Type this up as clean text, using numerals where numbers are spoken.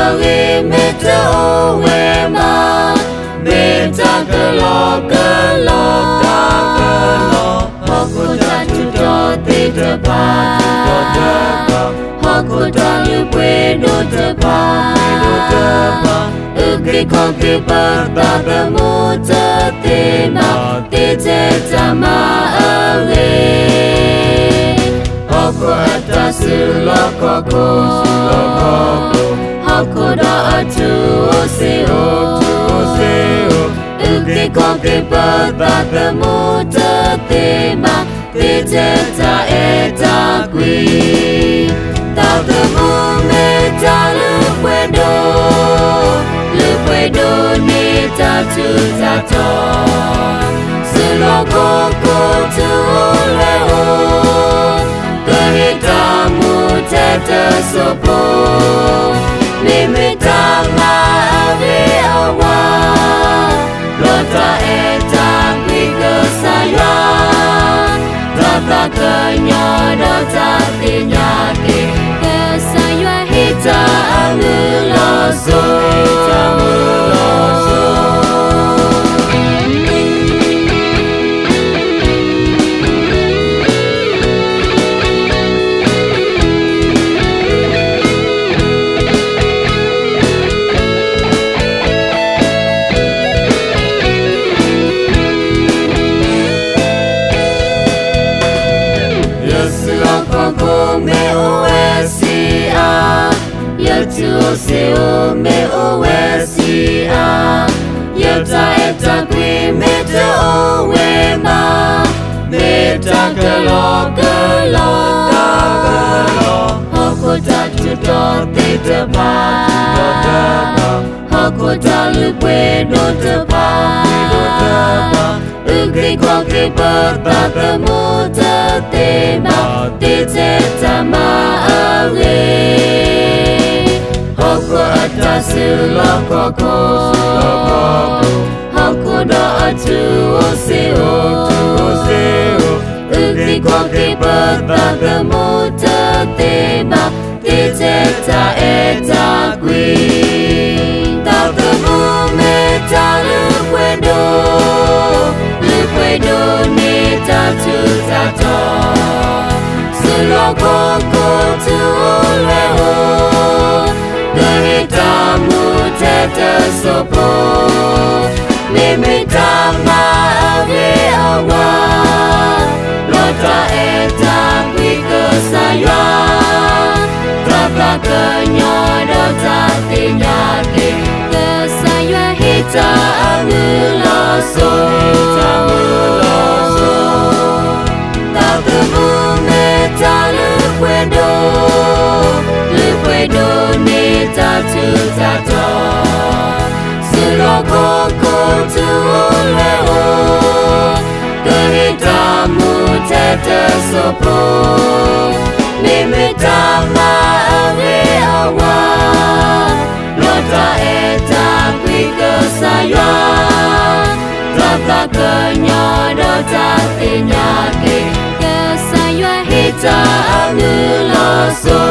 agi mê ta ô we ma mê ta cơ lo họ cô ta chú cho tê tơ pa họ cô ta lưu quê đô tơ pa cái con cái bờ ta tơ mô tơ tê ma tê tê ta ma agi họ cô ta sư lo có cô họ cô đã chú ô xê ô cái con cái bờ ta tơ mô tơ tê ma tê tê ta e ta quy ta tơ mô mê ta lưu quê đô nê ta chú ta cho sư lo cô chú lê ô cơ hê ta mô tê tơ sô bô mê ta ma ave awa lo ta e ta quy cơ sa yoa ta cơ nhỏ đó ta tê nhà kê cơ sa yoa hê ta ngư lo rồi me o si a ya tu se o me o si a ya ta eta qui me ta o we ma me ta ke lo ho ko ta tu do te te pa ho ko ta lu que do te pa cái con cái bờ ta tơ mô tơ tê ma tê tê ta ma agi họ cô ta sư lo có cô họ cô đã chú ô xê ô cái con cái bờ ta tơ mô tơ tê ma tê tê ta e ta quy ta tơ mô mê ta lưu quê đô nê ta chú ta cho sư lo cô chú lê ô cơ hê ta mô tê tơ sô bô mê ta ma ave awa lo ta e ta quy cơ sa yoa ta cơ nhỏ đó ta tê nhà kê cơ sa yoa hê ta ngư lo rồi đô nê ta chú ta cho sư lo cô chú lê ô cơ hê ta mô tê tơ sô bô mê ta ma ave awa lo ta e ta quy cơ sa yoa ta cơ nhỏ đó ta tê nhà kê cơ sa yoa hê ta ngư lo so